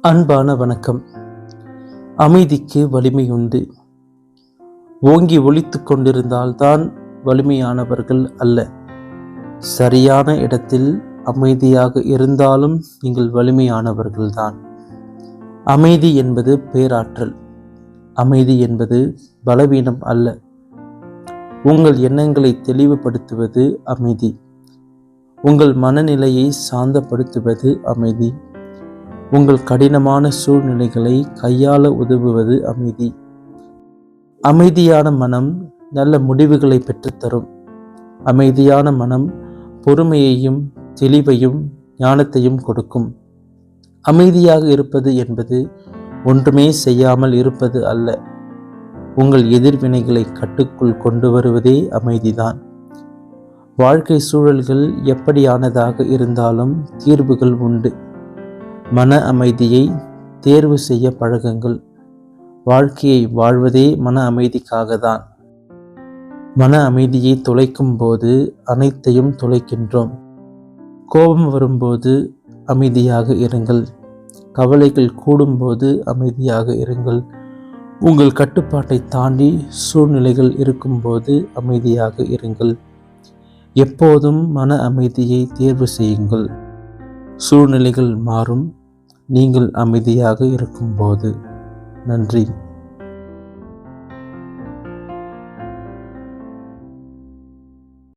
அன்பான வணக்கம். அமைதிக்கு வலிமை உண்டு. ஓங்கி ஒலித்து கொண்டிருந்தால்தான் வலிமையானவர்கள் அல்ல. சரியான இடத்தில் அமைதியாக இருந்தாலும் நீங்கள் வலிமையானவர்கள்தான். அமைதி என்பது பேராற்றல். அமைதி என்பது பலவீனம் அல்ல. உங்கள் எண்ணங்களை தெளிவுபடுத்துவது அமைதி. உங்கள் மனநிலையை சாந்தப்படுத்துவது அமைதி. உங்கள் கடினமான சூழ்நிலைகளை கையாள உதவுவது அமைதி. அமைதியான மனம் நல்ல முடிவுகளை பெற்றுத்தரும். அமைதியான மனம் பொறுமையையும் தெளிவையும் ஞானத்தையும் கொடுக்கும். அமைதியாக இருப்பது என்பது ஒன்றுமே செய்யாமல் இருப்பது அல்ல. உங்கள் எதிர்வினைகளை கட்டுக்குள் கொண்டு வருவதே அமைதிதான். வாழ்க்கை சூழல்கள் எப்படியானதாக இருந்தாலும் தீர்வுகள் உண்டு. மன அமைதியை தேர்வு செய்ய பழகுங்கள். வாழ்க்கையை வாழ்வதே மன அமைதிக்காகத்தான். மன அமைதியை தொலைக்கும் போது அனைத்தையும் தொலைக்கின்றோம். கோபம் வரும்போது அமைதியாக இருங்கள். கவலைகள் கூடும்போது அமைதியாக இருங்கள். உங்கள் கட்டுப்பாட்டை தாண்டி சூழ்நிலைகள் இருக்கும்போது அமைதியாக இருங்கள். எப்போதும் மன அமைதியை தேர்வு செய்யுங்கள். சூழ்நிலைகள் மாறும், நீங்கள் அமைதியாக இருக்கும்போது. நன்றி.